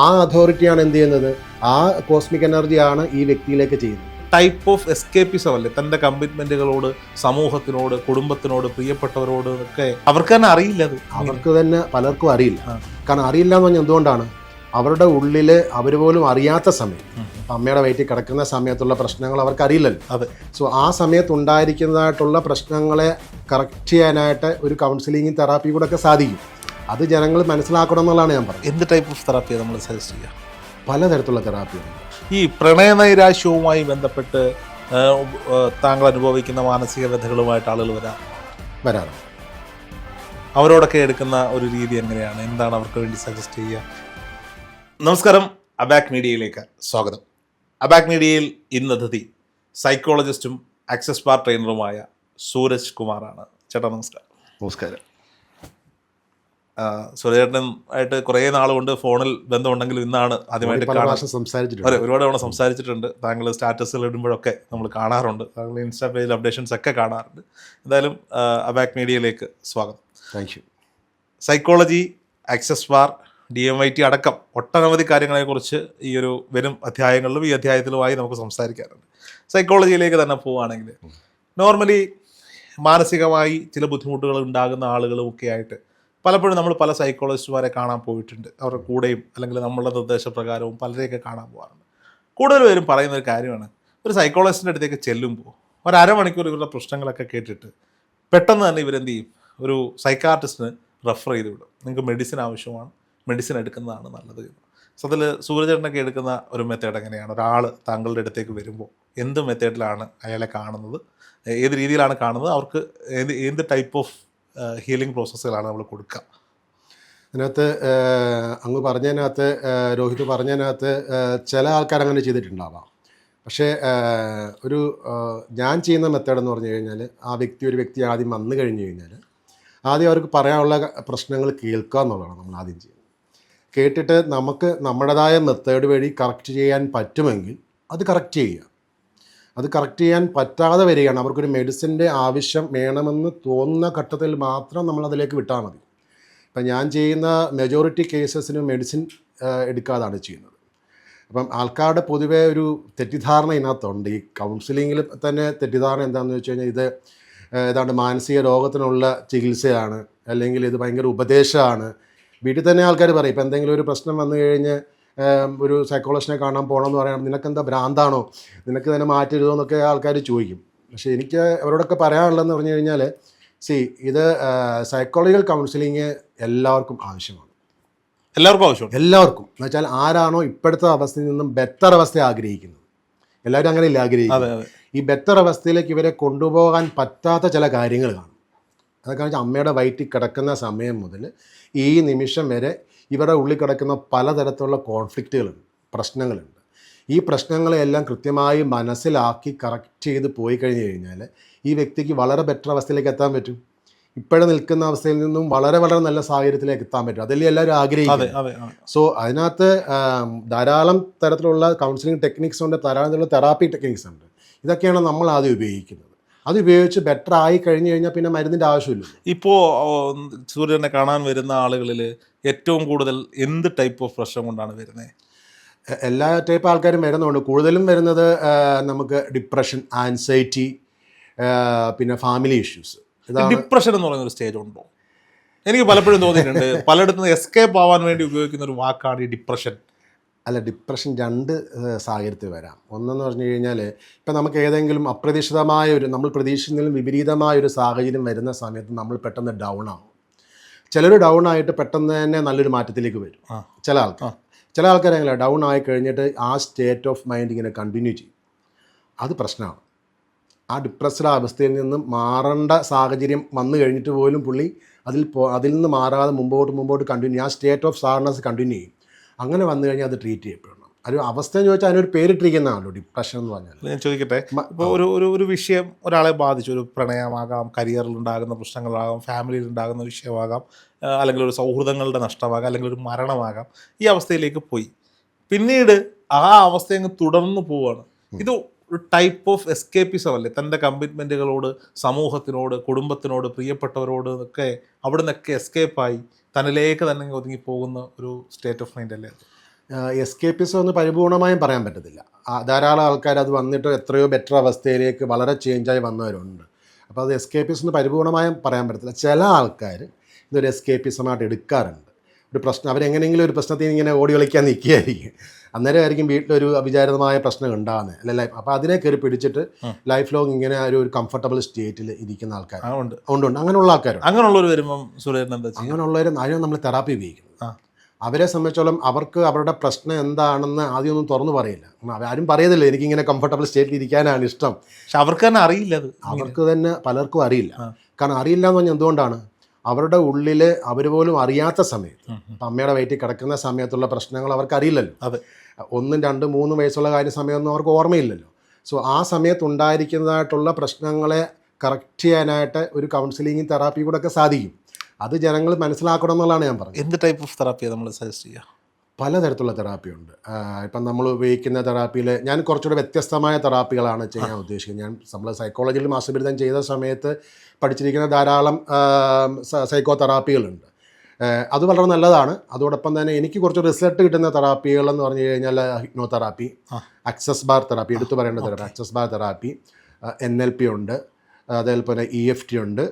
ആ അതോറിറ്റിയാണ് എന്ത് ചെയ്യുന്നത്, ആ കോസ്മിക് എനർജിയാണ് ഈ വ്യക്തിയിലേക്ക് ചെയ്യുന്നത്. ടൈപ്പ് ഓഫ് എസ്കേപ്പിസം അല്ലേ, തൻ്റെ കമ്മിറ്റ്മെൻറ്റുകളോട്, സമൂഹത്തിനോട്, കുടുംബത്തിനോട്, പ്രിയപ്പെട്ടവരോട് ഒക്കെ അവർക്ക് തന്നെ അറിയില്ല. അവർക്ക് തന്നെ പലർക്കും അറിയില്ല. കാരണം അറിയില്ല എന്ന് പറഞ്ഞാൽ എന്തുകൊണ്ടാണ്, അവരുടെ ഉള്ളിൽ അവർ പോലും അറിയാത്ത സമയം, അമ്മയുടെ വയറ്റിൽ കിടക്കുന്ന സമയത്തുള്ള പ്രശ്നങ്ങൾ അവർക്ക് അറിയില്ലല്ലോ. അതെ. സോ ആ സമയത്ത് ഉണ്ടായിരിക്കുന്നതായിട്ടുള്ള പ്രശ്നങ്ങളെ കറക്റ്റ് ചെയ്യാനായിട്ട് ഒരു കൗൺസിലിംഗ് തെറാപ്പി കൂടെ ഒക്കെ സാധിക്കും. അത് ജനങ്ങൾ മനസ്സിലാക്കണം എന്നുള്ളതാണ് ഞാൻ പറഞ്ഞത്. എന്ത് ടൈപ്പ് ഓഫ് തെറാപ്പിയാണ് നമ്മൾ സജസ്റ്റ് ചെയ്യുക? പലതരത്തിലുള്ള തെറാപ്പിയുണ്ട്. ഈ പ്രണയനൈരാശ്യവുമായി ബന്ധപ്പെട്ട് താങ്കൾ അനുഭവിക്കുന്ന മാനസിക വ്യഥകളുമായിട്ട് ആളുകൾ വരാറുണ്ട്. അവരോടൊക്കെ എടുക്കുന്ന ഒരു രീതി എങ്ങനെയാണ്, എന്താണ് അവർക്ക് വേണ്ടി സജസ്റ്റ് ചെയ്യുക? നമസ്കാരം, അബാക് മീഡിയയിലേക്ക് സ്വാഗതം. അബാക് മീഡിയയിൽ ഇന്ന് അതിഥി സൈക്കോളജിസ്റ്റും ആക്സസ് ബാർ ട്രെയിനറുമായ സൂരജ് കുമാറാണ്. ചേട്ടാ നമസ്കാരം. നമസ്കാരം. സൂര്യചേട്ടനുമായിട്ട് കുറേ നാളുകൊണ്ട് ഫോണിൽ ബന്ധമുണ്ടെങ്കിലും ഇന്നാണ് ആദ്യമായിട്ട് ഒരുപാട് തവണ സംസാരിച്ചിട്ടുണ്ട്. താങ്കൾ സ്റ്റാറ്റസുകൾ ഇടുമ്പോഴൊക്കെ നമ്മൾ കാണാറുണ്ട്, താങ്കൾ ഇൻസ്റ്റാ പേജിൽ അപ്ഡേഷൻസ് ഒക്കെ കാണാറുണ്ട്. എന്തായാലും അബാക് മീഡിയയിലേക്ക് സ്വാഗതം. Thank you. Psychology, access bar, DMIT അടക്കം ഒട്ടനവധി കാര്യങ്ങളെക്കുറിച്ച് ഈ ഒരു വരും അധ്യായങ്ങളിലും ഈ അധ്യായത്തിലുമായി നമുക്ക് സംസാരിക്കാറുണ്ട്. സൈക്കോളജിയിലേക്ക് തന്നെ പോവുകയാണെങ്കിൽ, നോർമലി മാനസികമായി ചില ബുദ്ധിമുട്ടുകൾ ഉണ്ടാകുന്ന ആളുകളും ഒക്കെ ആയിട്ട് പലപ്പോഴും നമ്മൾ പല സൈക്കോളജിസ്റ്റുമാരെ കാണാൻ പോയിട്ടുണ്ട്. അവരുടെ കൂടെയും അല്ലെങ്കിൽ നമ്മളുടെ നിർദ്ദേശപ്രകാരവും പലരെയൊക്കെ കാണാൻ പോകാറുണ്ട്. കൂടുതൽ പേരും പറയുന്ന ഒരു കാര്യമാണ്, ഒരു സൈക്കോളജിസ്റ്റിൻ്റെ അടുത്തേക്ക് ചെല്ലുമ്പോൾ ഒരു അരമണിക്കൂർ ഇവരുടെ പ്രശ്നങ്ങളൊക്കെ കേട്ടിട്ട് പെട്ടെന്ന് തന്നെ ഇവരെന്ത് ചെയ്യും, ഒരു സൈക്കാട്രിസ്റ്റിന് റെഫർ ചെയ്ത് വിടും. നിങ്ങൾക്ക് മെഡിസിൻ ആവശ്യമാണ്, മെഡിസിൻ എടുക്കുന്നതാണ് നല്ലത്. സോ അതിൽ സൂര്യചേട്ടനൊക്കെ എടുക്കുന്ന ഒരു മെത്തേഡ് എങ്ങനെയാണ്? ഒരാൾ താങ്കളുടെ അടുത്തേക്ക് വരുമ്പോൾ എന്ത് മെത്തേഡിലാണ് അയാളെ കാണുന്നത്, ഏത് രീതിയിലാണ് കാണുന്നത്, അവർക്ക് എന്ത് ടൈപ്പ് ഓഫ് ഹീലിംഗ് പ്രോസസ്സുകളാണ് നമ്മൾ കൊടുക്കുക? അതിനകത്ത് അങ്ങ് പറഞ്ഞതിനകത്ത്, രോഹിത് പറഞ്ഞതിനകത്ത് ചില ആൾക്കാർ അങ്ങനെ ചെയ്തിട്ടുണ്ടാവാം. പക്ഷേ ഒരു ഞാൻ ചെയ്യുന്ന മെത്തേഡ് എന്ന് പറഞ്ഞു കഴിഞ്ഞാൽ, ഒരു വ്യക്തി ആദ്യം വന്നു കഴിഞ്ഞ് കഴിഞ്ഞാൽ ആദ്യം അവർക്ക് പറയാനുള്ള പ്രശ്നങ്ങൾ കേൾക്കുക എന്നുള്ളതാണ് നമ്മൾ ആദ്യം ചെയ്യുന്നത്. കേട്ടിട്ട് നമുക്ക് നമ്മുടേതായ മെത്തേഡ് വഴി കറക്റ്റ് ചെയ്യാൻ പറ്റുമെങ്കിൽ അത് കറക്റ്റ് ചെയ്യുക. അത് കറക്റ്റ് ചെയ്യാൻ പറ്റാതെ വരികയാണ്, അവർക്കൊരു മെഡിസിൻ്റെ ആവശ്യം വേണമെന്ന് തോന്നുന്ന ഘട്ടത്തിൽ മാത്രം നമ്മളതിലേക്ക് വിട്ടാൽ മതി. ഇപ്പം ഞാൻ ചെയ്യുന്ന മെജോറിറ്റി കേസസിന് മെഡിസിൻ എടുക്കാതാണ് ചെയ്യുന്നത്. അപ്പം ആൾക്കാരുടെ പൊതുവേ ഒരു തെറ്റിദ്ധാരണ ഇതിനകത്തുണ്ട്. ഈ കൗൺസിലിങ്ങിൽ തന്നെ തെറ്റിദ്ധാരണ എന്താണെന്ന് വെച്ച് കഴിഞ്ഞാൽ, ഇത് ഏതാണ്ട് മാനസിക രോഗത്തിനുള്ള ചികിത്സയാണ്, അല്ലെങ്കിൽ ഇത് ഭയങ്കര ഉപദേശമാണ്. വീട്ടിൽ തന്നെ ആൾക്കാർ പറയും, ഇപ്പം എന്തെങ്കിലും ഒരു പ്രശ്നം വന്നു കഴിഞ്ഞ് ഒരു സൈക്കോളജിസ്റ്റിനെ കാണാൻ പോകണമെന്ന് പറയുമ്പോൾ നിനക്കെന്താ ഭ്രാന്താണോ, നിനക്ക് തന്നെ മാറ്റരുതോ എന്നൊക്കെ ആൾക്കാർ ചോദിക്കും. പക്ഷേ എനിക്ക് അവരോടൊക്കെ പറയാനുള്ളതെന്ന് പറഞ്ഞു കഴിഞ്ഞാൽ, ഇത് സൈക്കോളജിക്കൽ കൗൺസിലിങ് എല്ലാവർക്കും ആവശ്യമാണ്. എല്ലാവർക്കും എന്ന് വെച്ചാൽ ആരാണോ ഇപ്പോഴത്തെ അവസ്ഥയിൽ നിന്നും ബെറ്റർ അവസ്ഥ ആഗ്രഹിക്കുന്നത്, എല്ലാവരും അങ്ങനെയല്ല ആഗ്രഹിക്കുന്നത്. ഈ ബെറ്റർ അവസ്ഥയിലേക്ക് ഇവരെ കൊണ്ടുപോകാൻ പറ്റാത്ത ചില കാര്യങ്ങൾ കാണും. അതൊക്കെ വെച്ചാൽ അമ്മയുടെ വയറ്റിൽ കിടക്കുന്ന സമയം മുതൽ ഈ നിമിഷം വരെ ഇവരുടെ ഉള്ളിൽ കിടക്കുന്ന പലതരത്തിലുള്ള കോൺഫ്ലിക്റ്റുകളുണ്ട്, പ്രശ്നങ്ങളുണ്ട്. ഈ പ്രശ്നങ്ങളെല്ലാം കൃത്യമായി മനസ്സിലാക്കി കറക്റ്റ് ചെയ്ത് പോയി കഴിഞ്ഞ് കഴിഞ്ഞാൽ ഈ വ്യക്തിക്ക് വളരെ ബെറ്റർ അവസ്ഥയിലേക്ക് എത്താൻ പറ്റും. ഇപ്പോഴും നിൽക്കുന്ന അവസ്ഥയിൽ നിന്നും വളരെ വളരെ നല്ല സാഹചര്യത്തിലേക്ക് എത്താൻ പറ്റും. അതല്ലേ എല്ലാവരും ആഗ്രഹിക്കുന്നത്. സോ അതിനകത്ത് ധാരാളം തരത്തിലുള്ള കൗൺസിലിംഗ് ടെക്നിക്സ് ഉണ്ട്, ധാരാളം തെറാപ്പി ടെക്നിക്സ് ഉണ്ട്. ഇതൊക്കെയാണ് നമ്മൾ ആദ്യം ഉപയോഗിക്കുന്നത്. അത് ഉപയോഗിച്ച് ബെറ്റർ ആയി കഴിഞ്ഞ് കഴിഞ്ഞാൽ പിന്നെ മരുന്നിൻ്റെ ആവശ്യമില്ല. ഇപ്പോൾ സൂര്യനെ കാണാൻ വരുന്ന ആളുകളിൽ ഏറ്റവും കൂടുതൽ എന്ത് ടൈപ്പ് ഓഫ് പ്രശ്നം കൊണ്ടാണ് വരുന്നത്? എല്ലാ ടൈപ്പ് ആൾക്കാരും വരുന്നുണ്ട്. കൂടുതലും വരുന്നത് നമുക്ക് ഡിപ്രഷൻ, ആൻസൈറ്റി, പിന്നെ ഫാമിലി ഇഷ്യൂസ്. ഡിപ്രഷൻ എന്ന് പറയുന്ന ഒരു സ്റ്റേജ് ഉണ്ടോ? എനിക്ക് പലപ്പോഴും തോന്നിയിട്ടുണ്ട്, പലയിടത്തും എസ്കേപ്പ് ആവാൻ വേണ്ടി ഉപയോഗിക്കുന്ന ഒരു വാക്കാണ് ഈ ഡിപ്രഷൻ. അല്ല, ഡിപ്രഷൻ രണ്ട് സാഹചര്യത്തിൽ വരാം. ഒന്നെന്ന് പറഞ്ഞു കഴിഞ്ഞാൽ, ഇപ്പം നമുക്ക് ഏതെങ്കിലും അപ്രതീക്ഷിതമായ നമ്മൾ പ്രതീക്ഷിക്കുന്നതിലും വിപരീതമായ ഒരു സാഹചര്യം വരുന്ന സമയത്ത് നമ്മൾ പെട്ടെന്ന് ഡൗൺ ആവും. ചിലർ ഡൗൺ ആയിട്ട് പെട്ടെന്ന് തന്നെ നല്ലൊരു മാറ്റത്തിലേക്ക് വരും. ചില ആൾക്കാർ അങ്ങനെ ഡൗൺ ആയി കഴിഞ്ഞിട്ട് ആ സ്റ്റേറ്റ് ഓഫ് മൈൻഡ് ഇങ്ങനെ കണ്ടിന്യൂ ചെയ്യും. അത് പ്രശ്നമാണ്. ആ ഡിപ്രസ്ഡ് അവസ്ഥയിൽ നിന്നും മാറേണ്ട സാഹചര്യം വന്നു കഴിഞ്ഞിട്ട് പോലും പുള്ളി അതിൽ നിന്ന് മാറാതെ മുമ്പോട്ട് കണ്ടിന്യൂ, ആ സ്റ്റേറ്റ് ഓഫ് സാഡ്നസ് കണ്ടിന്യൂ ചെയ്യും. അങ്ങനെ വന്നു കഴിഞ്ഞാൽ അത് ട്രീറ്റ് ചെയ്യപ്പെടണം. ഒരു അവസ്ഥ എന്ന് ചോദിച്ചാൽ അതിനൊരു പേരിട്ടിരിക്കുന്നതാണല്ലോ ഡിപ്രഷൻ എന്ന് പറഞ്ഞാൽ. ഞാൻ ചോദിക്കട്ടെ, ഇപ്പോൾ ഒരു വിഷയം ഒരാളെ ബാധിച്ചു, ഒരു പ്രണയമാകാം, കരിയറിൽ ഉണ്ടാകുന്ന പ്രശ്നങ്ങളാകാം, ഫാമിലിയിൽ ഉണ്ടാകുന്ന വിഷയമാകാം, അല്ലെങ്കിൽ ഒരു സൗഹൃദങ്ങളുടെ നഷ്ടമാകാം, അല്ലെങ്കിൽ ഒരു മരണമാകാം. ഈ അവസ്ഥയിലേക്ക് പോയി പിന്നീട് ആ അവസ്ഥ അങ്ങ് തുടർന്ന് പോവുകയാണ്. ഇത് ഒരു ടൈപ്പ് ഓഫ് എസ്കേപ്പിസം അല്ലേ, തൻ്റെ കമ്മിറ്റ്മെൻറ്റുകളോട്, സമൂഹത്തിനോട്, കുടുംബത്തിനോട്, പ്രിയപ്പെട്ടവരോട് ഒക്കെ അവിടെ നിന്നൊക്കെ എസ്കേപ്പായി തന്നിലേക്ക് തന്നെ ഒതുങ്ങി പോകുന്ന ഒരു സ്റ്റേറ്റ് ഓഫ് മൈൻഡ് അല്ലേ അത്? എസ്കേപ്പിസം ഒന്ന് പരിപൂർണമായും പറയാൻ പറ്റത്തില്ല. ധാരാളം ആൾക്കാർ അത് വന്നിട്ട് എത്രയോ ബെറ്റർ അവസ്ഥയിലേക്ക് വളരെ ചേഞ്ചായി വന്നവരുണ്ട്. അപ്പോൾ അത് എസ്കേപ്പിസം എന്ന് പരിപൂർണമായും പറയാൻ പറ്റത്തില്ല. ചില ആൾക്കാർ ഇതൊരു എസ്കേപ്പിസമായിട്ട് എടുക്കാറുണ്ട്. ഒരു പ്രശ്നം അവരെങ്ങനെയെങ്കിലും ഒരു പ്രശ്നത്തിൽ ഇങ്ങനെ ഓടി കളിക്കാൻ നിൽക്കുകയായിരിക്കും. അന്നേരമായിരിക്കും വീട്ടിലൊരു അവിചാരിതമായ പ്രശ്നം ഉണ്ടാകുന്നത് അല്ലേ. അപ്പോൾ അതിനെ കയറി പിടിച്ചിട്ട് ലൈഫ് ലോങ് ഇങ്ങനെ ഒരു കംഫർട്ടബിൾ സ്റ്റേറ്റിൽ ഇരിക്കുന്ന ആൾക്കാർ ഉണ്ട്. അങ്ങനെയുള്ള ആൾക്കാരുണ്ട്. അങ്ങനെയുള്ളവർ വരുമ്പം സുരേന്ദ്രൻ എന്താ ചെയ്യുക? അങ്ങനെയുള്ളവർ അതിനാണ് നമ്മൾ തെറാപ്പി ഉപയോഗിക്കുന്നത്. അവരെ സംബന്ധിച്ചോളം അവർക്ക് അവരുടെ പ്രശ്നം എന്താണെന്ന് ആദ്യം ഒന്നും തുറന്നു പറയില്ല. ആരും പറയത്തില്ല എനിക്കിങ്ങനെ കംഫർട്ടബിൾ സ്റ്റേറ്റിൽ ഇരിക്കാനാണ് ഇഷ്ടം. പക്ഷെ അവർക്ക് തന്നെ അറിയില്ല. അവർക്ക് തന്നെ പലർക്കും അറിയില്ല. കാരണം അറിയില്ല എന്ന് പറഞ്ഞാൽ എന്തുകൊണ്ടാണ്? അവരുടെ ഉള്ളിൽ അവർ പോലും അറിയാത്ത സമയത്ത്, ഇപ്പം അമ്മയുടെ വയറ്റിൽ കിടക്കുന്ന സമയത്തുള്ള പ്രശ്നങ്ങൾ അവർക്ക് അറിയില്ലല്ലോ. 1, 2, 3 വയസ്സുള്ള സമയമൊന്നും അവർക്ക് ഓർമ്മയില്ലല്ലോ. സോ ആ സമയത്ത് ഉണ്ടായിരിക്കുന്നതായിട്ടുള്ള പ്രശ്നങ്ങളെ കറക്റ്റ് ചെയ്യാനായിട്ട് ഒരു കൗൺസിലിങ്ങും തെറാപ്പിയും കൂടെ ഒക്കെ സാധിക്കും. അത് ജനങ്ങൾ മനസ്സിലാക്കണം എന്നുള്ളതാണ് ഞാൻ പറഞ്ഞത്. എന്ത് ടൈപ്പ് ഓഫ് തെറാപ്പിയാണ് നമ്മൾ സജസ്റ്റ് ചെയ്യുക? പലതരത്തിലുള്ള തെറാപ്പിയുണ്ട്. ഇപ്പം നമ്മൾ ഉപയോഗിക്കുന്ന തെറാപ്പിയിൽ ഞാൻ കുറച്ചുകൂടെ വ്യത്യസ്തമായ തെറാപ്പികളാണ് ചെയ്യാൻ ഉദ്ദേശിക്കുന്നത്. നമ്മൾ സൈക്കോളജിയിൽ മാസ്റ്റർ ബിരുദം ചെയ്ത സമയത്ത് പഠിച്ചിരിക്കുന്ന ധാരാളം സൈക്കോ തെറാപ്പികളുണ്ട്. അത് വളരെ നല്ലതാണ്. അതോടൊപ്പം തന്നെ എനിക്ക് കുറച്ച് റിസൾട്ട് കിട്ടുന്ന തെറാപ്പികൾ എന്ന് പറഞ്ഞു കഴിഞ്ഞാൽ hypno therapy, access bar therapy, എടുത്തു പറയേണ്ട therapy access bar therapy, NLP ഉണ്ട്, അതേപോലെ EFT ഉണ്ട്.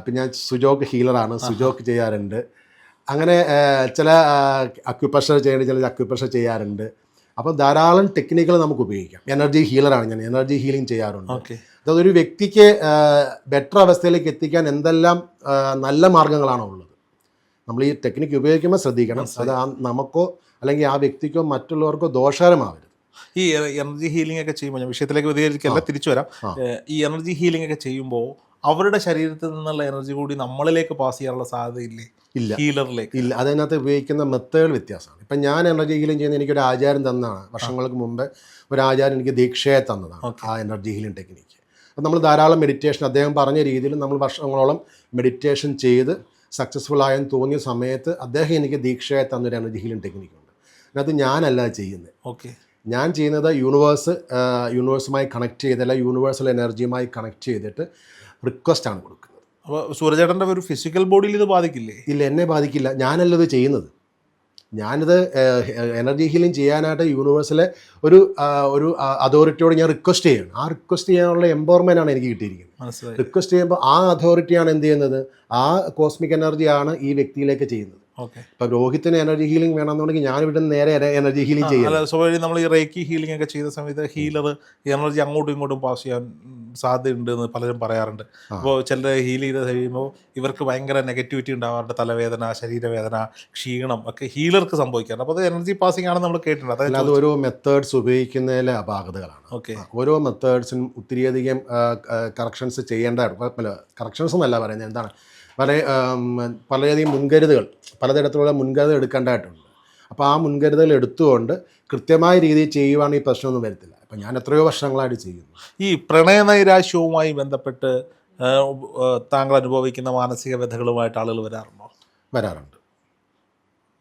പിന്നെ ഞാൻ സുജോക്ക് ഹീലറാണ്, സുജോക്ക് ചെയ്യാറുണ്ട്. അങ്ങനെ ചില അക്യുപ്രഷർ ചെയ്യേണ്ട ചില അക്യുപ്രഷർ ചെയ്യാറുണ്ട്. അപ്പോൾ ധാരാളം ടെക്നിക്കുകൾ നമുക്ക് ഉപയോഗിക്കാം. എനർജി ഹീലറാണ് ഞാൻ, എനർജി ഹീലിംഗ് ചെയ്യാറുണ്ട്. അതൊരു വ്യക്തിക്ക് ബെറ്റർ അവസ്ഥയിലേക്ക് എത്തിക്കാൻ എന്തെല്ലാം നല്ല മാർഗ്ഗങ്ങളാണോ ഉള്ളത്. നമ്മൾ ഈ ടെക്നിക്ക് ഉപയോഗിക്കുമ്പോൾ ശ്രദ്ധിക്കണം. അത് നമുക്കോ അല്ലെങ്കിൽ ആ വ്യക്തിക്കോ മറ്റുള്ളവർക്കോ ദോഷകരമാവരുത്. ഈ എനർജി ഹീലിംഗ് ഒക്കെ ചെയ്യുമ്പോൾ, ഞാൻ വിഷയത്തിലേക്ക് പ്രതികരിക്കല്ല, തിരിച്ചു വരാം. ഈ എനർജി ഹീലിംഗ് ഒക്കെ ചെയ്യുമ്പോൾ അവരുടെ ശരീരത്തിൽ നിന്നുള്ള എനർജി കൂടി നമ്മളിലേക്ക് പാസ് ചെയ്യാനുള്ള സാധ്യതയില്ലേ? ഇല്ല, ഹീലറിലേക്ക് ഇല്ല. അതിനകത്ത് ഉപയോഗിക്കുന്ന മെത്തേഡ് വ്യത്യാസമാണ്. ഇപ്പം ഞാൻ എനർജി ഹീലിംഗ് ചെയ്യുന്ന എനിക്കൊരു ആചാരം തന്നതാണ്. വർഷങ്ങൾക്ക് മുമ്പ് ഒരു ആചാരം എനിക്ക് ദീക്ഷയെ തന്നതാണ് ആ എനർജി ഹീലിംഗ് ടെക്നിക്ക്. അപ്പം നമ്മൾ ധാരാളം മെഡിറ്റേഷൻ, അദ്ദേഹം പറഞ്ഞ രീതിയിൽ നമ്മൾ വർഷങ്ങളോളം മെഡിറ്റേഷൻ ചെയ്ത് സക്സസ്ഫുൾ ആയെന്ന് തോന്നിയ സമയത്ത് അദ്ദേഹം എനിക്ക് ദീക്ഷയെ തന്നൊരു എനർജി ഹീലിംഗ് ടെക്നിക്കുണ്ട്. അതിനകത്ത് ഞാനല്ല ചെയ്യുന്നത്. ഞാൻ ചെയ്യുന്നത് യൂണിവേഴ്സുമായി കണക്ട് ചെയ്തല്ല, യൂണിവേഴ്സൽ എനർജിയുമായി കണക്ട് ചെയ്തിട്ട് റിക്വസ്റ്റാണ് കൊടുക്കുന്നത്. അപ്പോൾ സൂരജേട്ടൻ്റെ ഒരു ഫിസിക്കൽ ബോഡിയിൽ ഇത് ബാധിക്കില്ലേ? ഇല്ല, എന്നെ ബാധിക്കില്ല. ഞാനല്ല ഇത് ചെയ്യുന്നത്. ഞാനിത് എനർജി ഹീലിംഗ് ചെയ്യാനായിട്ട് യൂണിവേഴ്സിലെ ഒരു അതോറിറ്റിയോട് ഞാൻ റിക്വസ്റ്റ് ചെയ്യണം. ആ റിക്വസ്റ്റ് ചെയ്യാനുള്ള എംപവർമെൻ്റ് ആണ് എനിക്ക് കിട്ടിയിരിക്കുന്നത്. റിക്വസ്റ്റ് ചെയ്യുമ്പോൾ ആ അതോറിറ്റിയാണ് എന്ത് ചെയ്യുന്നത്, ആ കോസ്മിക് എനർജിയാണ് ഈ വ്യക്തിയിലേക്ക് ചെയ്യുന്നത്. ഇപ്പം രോഹിത്തിന് എനർജി ഹീലിംഗ് വേണമെന്നുണ്ടെങ്കിൽ ഞാൻ ഇവിടെ നിന്ന് നേരെ എനർജി ഹീലിംഗ് ചെയ്യാം. സ്വാഭാവികം നമ്മൾ ഈ റേക്കി ഹീലിംഗ് ഒക്കെ ചെയ്ത സമയത്ത് ഹീലർ എനർജി അങ്ങോട്ടും ഇങ്ങോട്ടും പാസ് ചെയ്യാൻ സാധ്യതയുണ്ട് എന്ന് പലരും പറയാറുണ്ട്. അപ്പോൾ ചിലർ ഹീൽ ചെയ്ത് കഴിയുമ്പോൾ ഇവർക്ക് ഭയങ്കര നെഗറ്റിവിറ്റി ഉണ്ടാവാറുണ്ട്. തലവേദന, ശരീരവേദന, ക്ഷീണം ഒക്കെ ഹീലർക്ക് സംഭവിക്കാറുണ്ട്. അപ്പോൾ അത് എനർജി പാസിംഗ് ആണെന്ന് നമ്മൾ കേട്ടിട്ടുണ്ട്. അത് ഓരോ മെത്തേഡ്സ് ഉപയോഗിക്കുന്നതിലെ അപാകതകളാണ്. ഓരോ മെത്തേഡ്സിനും ഒത്തിരിയധികം കറക്ഷൻസ് കറക്ഷൻസ് എന്നല്ല പറയുന്നത്, എന്താണ് വളരെയധികം മുൻകരുതലുകൾ, പലതരത്തിലുള്ള മുൻകരുതൽ എടുക്കേണ്ടതായിട്ടുണ്ട്. അപ്പോൾ ആ മുൻകരുതൽ എടുത്തുകൊണ്ട് കൃത്യമായ രീതിയിൽ ചെയ്യുവാണെങ്കിൽ ഈ പ്രശ്നമൊന്നും വരത്തില്ല. അപ്പം ഞാൻ എത്രയോ വർഷങ്ങളായിട്ട് ചെയ്യുന്നു. ഈ പ്രണയനൈരാശ്യവുമായി ബന്ധപ്പെട്ട് താങ്കൾ അനുഭവിക്കുന്ന മാനസിക വ്യഥകളുമായിട്ട് ആളുകൾ വരാറുണ്ട്.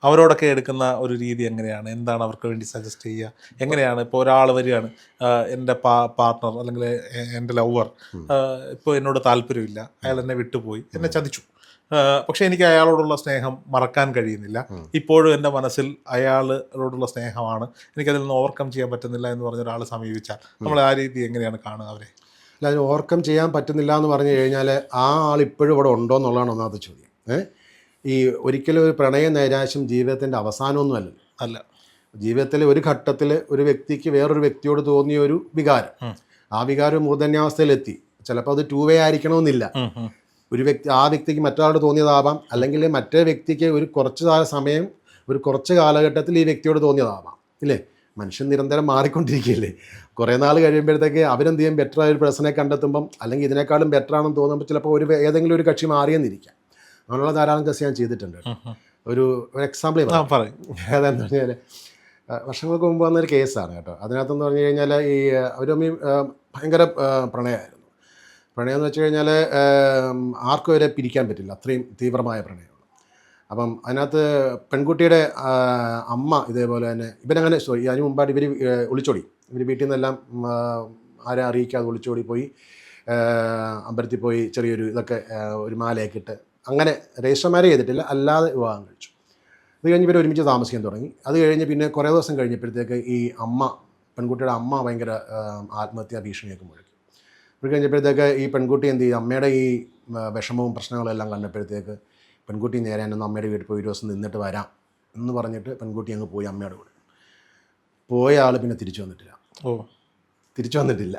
അവരോടൊക്കെ എടുക്കുന്ന ഒരു രീതി എങ്ങനെയാണ്? എന്താണ് അവർക്ക് വേണ്ടി സജസ്റ്റ് ചെയ്യുക? എങ്ങനെയാണ്? ഇപ്പോൾ ഒരാൾ വരികയാണ്, എൻ്റെ പാർട്ട്ണർ അല്ലെങ്കിൽ എൻ്റെ ലവർ ഇപ്പോൾ എന്നോട് താല്പര്യമില്ല, അയാൾ എന്നെ വിട്ടുപോയി, എന്നെ ചതിച്ചു, പക്ഷേ എനിക്ക് അയാളോടുള്ള സ്നേഹം മറക്കാൻ കഴിയുന്നില്ല, ഇപ്പോഴും എൻ്റെ മനസ്സിൽ അയാളോടുള്ള സ്നേഹമാണ്, എനിക്കതിൽ നിന്ന് ഓവർകം ചെയ്യാൻ പറ്റുന്നില്ല എന്ന് പറഞ്ഞ ഒരാൾ സമീപിച്ചാൽ നമ്മൾ ആ രീതി എങ്ങനെയാണ് കാണുക അവരെ? അല്ല, അതിന് ഓവർകം ചെയ്യാൻ പറ്റുന്നില്ല എന്ന് പറഞ്ഞു കഴിഞ്ഞാൽ ആ ആൾ ഇപ്പോഴും ഇവിടെ ഉണ്ടോ എന്നുള്ളതാണ് ഒന്നാമത്തെ ചോദ്യം. ഈ ഒരിക്കലും ഒരു പ്രണയ നൈരാശ്യം ജീവിതത്തിൻ്റെ അവസാനമൊന്നും അല്ല. ജീവിതത്തിലെ ഒരു ഘട്ടത്തിൽ ഒരു വ്യക്തിക്ക് വേറൊരു വ്യക്തിയോട് തോന്നിയ ഒരു വികാരം, ആ വികാരം മൂർധന്യാവസ്ഥയിലെത്തി. ചിലപ്പോൾ അത് 2 വേ ആയിരിക്കണമെന്നില്ല. ഒരു ആ വ്യക്തിക്ക് മറ്റൊരാളോട് തോന്നിയതാവാം, അല്ലെങ്കിൽ മറ്റേ വ്യക്തിക്ക് ഒരു കുറച്ച് കാലഘട്ടത്തിൽ ഈ വ്യക്തിയോട് തോന്നിയതാവാം. ഇല്ലേ? മനുഷ്യൻ നിരന്തരം മാറിക്കൊണ്ടിരിക്കുകയല്ലേ. കുറേ നാൾ കഴിയുമ്പോഴത്തേക്ക് അവരെന്ത് ചെയ്യും, ബെറ്റർ ആയ ഒരു പേഴ്സണെ കണ്ടെത്തുമ്പം അല്ലെങ്കിൽ ഇതിനേക്കാളും ബെറ്റർ ആണെന്ന് തോന്നുമ്പോൾ ചിലപ്പോൾ ഏതെങ്കിലും ഒരു കക്ഷി മാറിയെന്നിരിക്കാം. അങ്ങനെയുള്ള ധാരാളം കേസ് ഞാൻ ചെയ്തിട്ടുണ്ട്. ഒരു എക്സാമ്പിൾ പറയും. അതെന്ന് പറഞ്ഞാൽ വർഷങ്ങൾക്ക് മുമ്പ് വന്നൊരു കേസാണ് കേട്ടോ. അതിനകത്തെന്ന് പറഞ്ഞു കഴിഞ്ഞാൽ ഈ അവർ തമ്മിൽ ഭയങ്കര പ്രണയമായിരുന്നു. പ്രണയം എന്ന് വെച്ച് കഴിഞ്ഞാൽ ആർക്കും അവരെ പിരിക്കാൻ പറ്റില്ല, അത്രയും തീവ്രമായ പ്രണയമാണ്. അപ്പം അതിനകത്ത് പെൺകുട്ടിയുടെ അമ്മ ഇതേപോലെ തന്നെ ഇവരങ്ങനെ അതിന് മുമ്പായിട്ട് ഇവർ ഒളിച്ചോടി. ഇവർ വീട്ടിൽ നിന്നെല്ലാം ആരെ അറിയിക്കാതെ ഒളിച്ചോടി പോയി അമ്പലത്തിൽ പോയി ചെറിയൊരു ഇതൊക്കെ ഒരു മാലയൊക്കെ ഇട്ട് അങ്ങനെ രജിസ്റ്റർ മാരേജ് ചെയ്തിട്ടില്ല, അല്ലാതെ വിവാഹം കഴിച്ചു. അത് കഴിഞ്ഞ് ഇവർ ഒരുമിച്ച് താമസിക്കാൻ തുടങ്ങി. അത് കഴിഞ്ഞ് പിന്നെ കുറേ ദിവസം കഴിഞ്ഞപ്പോഴത്തേക്ക് ഈ പെൺകുട്ടിയുടെ അമ്മ ഭയങ്കര ആത്മഹത്യാ ഭീഷണിയൊക്കെ മുഴക്കി. അത് കഴിഞ്ഞപ്പോഴത്തേക്ക് ഈ പെൺകുട്ടി എന്ത് ചെയ്യും, അമ്മയുടെ ഈ വിഷമവും പ്രശ്നങ്ങളും എല്ലാം കണ്ടപ്പോഴത്തേക്ക് പെൺകുട്ടി നേരെ എന്നൊന്ന് അമ്മയുടെ വീട്ടിൽ പോയി ഒരു ദിവസം നിന്നിട്ട് വരാം എന്ന് പറഞ്ഞിട്ട് പെൺകുട്ടി അങ്ങ് പോയി അമ്മയുടെ കൂടെ. പോയ ആൾ പിന്നെ തിരിച്ചു വന്നിട്ടില്ല.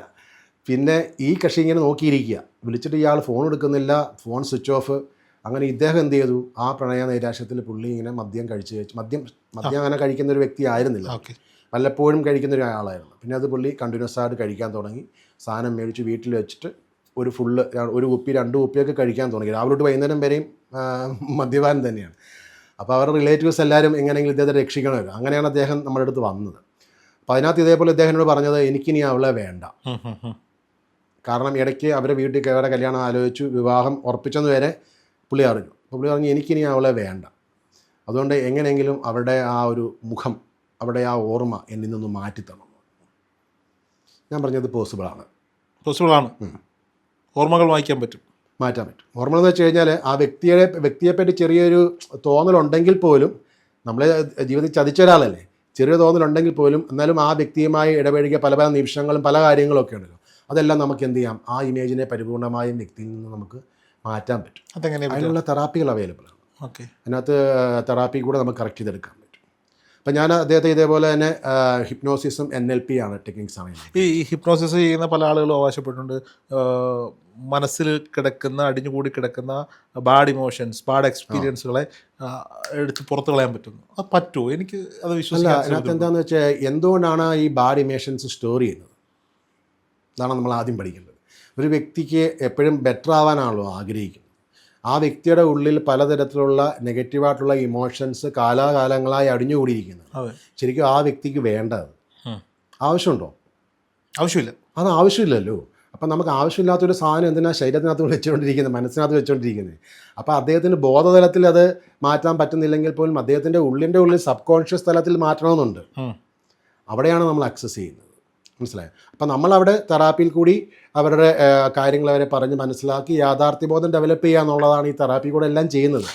പിന്നെ ഈ കക്ഷി ഇങ്ങനെ നോക്കിയിരിക്കുക, വിളിച്ചിട്ട് ഇയാൾ ഫോൺ എടുക്കുന്നില്ല, ഫോൺ സ്വിച്ച് ഓഫ്. അങ്ങനെ ഇദ്ദേഹം എന്ത് ചെയ്തു, ആ പ്രണയ നൈരാശ്യത്തിൽ പുള്ളി ഇങ്ങനെ മദ്യം മദ്യം അങ്ങനെ കഴിക്കുന്ന ഒരു വ്യക്തി ആയിരുന്നില്ല, വല്ലപ്പോഴും കഴിക്കുന്ന ഒരു ആളായിരുന്നു. പിന്നെ അത് പുള്ളി കണ്ടിന്യൂസ് ആയിട്ട് കഴിക്കാൻ തുടങ്ങി. സാധനം മേടിച്ച് വീട്ടിൽ വെച്ചിട്ട് ഒരു കുപ്പി 2 കുപ്പിയൊക്കെ കഴിക്കാൻ തുടങ്ങി. രാവിലെ തൊട്ട് വൈകുന്നേരം വരെയും മദ്യപാനം തന്നെയാണ്. അപ്പോൾ അവരുടെ റിലേറ്റീവ്സ് എല്ലാവരും എങ്ങനെയെങ്കിലും ഇദ്ദേഹത്തെ രക്ഷിക്കണമല്ലോ. അങ്ങനെയാണ് അദ്ദേഹം നമ്മുടെ അടുത്ത് വന്നത്. അപ്പോൾ അതിനകത്ത് ഇതേപോലെ ഇദ്ദേഹത്തിനോട് പറഞ്ഞത്, എനിക്കിനി അവളെ വേണ്ട. കാരണം ഇടയ്ക്ക് അവരെ വീട്ടിൽ കയറി കല്യാണം ആലോചിച്ചു, വിവാഹം ഉറപ്പിച്ചെന്ന് വരെ പുള്ളി അറിഞ്ഞു. അപ്പോൾ പുള്ളി പറഞ്ഞു, എനിക്കിനി അവളെ വേണ്ട, അതുകൊണ്ട് എങ്ങനെയെങ്കിലും അവരുടെ ആ ഒരു മുഖം, അവരുടെ ആ ഓർമ്മ എന്നിൽ നിന്ന് മാറ്റിത്തണം. ഞാൻ പറഞ്ഞത് പോസിബിളാണ്. ഓർമ്മകൾ മാറ്റാൻ പറ്റും. ഓർമ്മ എന്ന് വെച്ച് കഴിഞ്ഞാൽ ആ വ്യക്തിയെപ്പറ്റി ചെറിയൊരു തോന്നലുണ്ടെങ്കിൽ പോലും, നമ്മളെ ജീവിതത്തിൽ ചതിച്ച ഒരാളല്ലേ, ചെറിയ തോന്നലുണ്ടെങ്കിൽ പോലും എന്നാലും ആ വ്യക്തിയുമായി ഇടപഴകിയ പല നിമിഷങ്ങളും പല കാര്യങ്ങളൊക്കെ ഉണ്ടല്ലോ, അതെല്ലാം നമുക്ക് എന്ത് ചെയ്യാം, ആ ഇമേജിനെ പരിപൂർണമായും വ്യക്തിയിൽ നിന്ന് നമുക്ക് മാറ്റാൻ പറ്റും. അതിനുള്ള തെറാപ്പികൾ അവൈലബിൾ ആണ്. അതിനകത്ത് തെറാപ്പി കൂടെ നമുക്ക് കറക്റ്റ് ചെയ്തെടുക്കാൻ പറ്റും. അപ്പം ഞാൻ അദ്ദേഹത്തെ ഇതേപോലെ തന്നെ ഹിപ്നോസിസും NLP ആണ് ടെക്നിക്സ് ആണ്. ഈ ഹിപ്നോസിസ് ചെയ്യുന്ന പല ആളുകളും അവകാശപ്പെട്ടിട്ടുണ്ട്, മനസ്സിൽ അടിഞ്ഞുകൂടി കിടക്കുന്ന ബാഡ് ഇമോഷൻസ്, ബാഡ് എക്സ്പീരിയൻസുകളെ എടുത്ത് പുറത്ത് കളയാൻ പറ്റുന്നു. അത് പറ്റുമോ? എനിക്ക് അത് വിശ്വസിക്കാൻ. അതിനകത്ത് എന്താണെന്ന് വെച്ചാൽ, എന്തുകൊണ്ടാണ് ഈ ബാഡ് ഇമോഷൻസ് സ്റ്റോർ ചെയ്യുന്നത്, അതാണ് നമ്മൾ ആദ്യം പഠിക്കേണ്ടത്. ഒരു വ്യക്തിക്ക് എപ്പോഴും ബെറ്റർ ആവാനാണല്ലോ ആഗ്രഹിക്കുന്നത്. ആ വ്യക്തിയുടെ ഉള്ളിൽ പലതരത്തിലുള്ള നെഗറ്റീവായിട്ടുള്ള ഇമോഷൻസ് കാലാകാലങ്ങളായി അടിഞ്ഞുകൂടിയിരിക്കുന്നത്. ശരിക്കും ആ വ്യക്തിക്ക് വേണ്ടത് ആവശ്യമുണ്ടോ? അത് ആവശ്യമില്ലല്ലോ. അപ്പം നമുക്ക് ആവശ്യമില്ലാത്തൊരു സാധനം എന്തിനാണ് ശരീരത്തിനകത്ത് വെച്ചുകൊണ്ടിരിക്കുന്നത്, മനസ്സിനകത്ത് വെച്ചുകൊണ്ടിരിക്കുന്നത്. അപ്പോൾ അദ്ദേഹത്തിന് ബോധതലത്തിൽ അത് മാറ്റാൻ പറ്റുന്നില്ലെങ്കിൽ പോലും അദ്ദേഹത്തിൻ്റെ ഉള്ളിൽ സബ് കോൺഷ്യസ് തലത്തിൽ മാറ്റണമെന്നുണ്ട്. അവിടെയാണ് നമ്മൾ അക്സസ് ചെയ്യുന്നത്. മനസ്സിലായോ? അപ്പം നമ്മളവിടെ തെറാപ്പിയിൽ കൂടി അവരുടെ കാര്യങ്ങൾ അവരെ പറഞ്ഞ് മനസ്സിലാക്കി യാഥാർത്ഥ്യബോധം ഡെവലപ്പ് ചെയ്യുക എന്നുള്ളതാണ് ഈ തെറാപ്പി കൂടെ എല്ലാം ചെയ്യുന്നത്.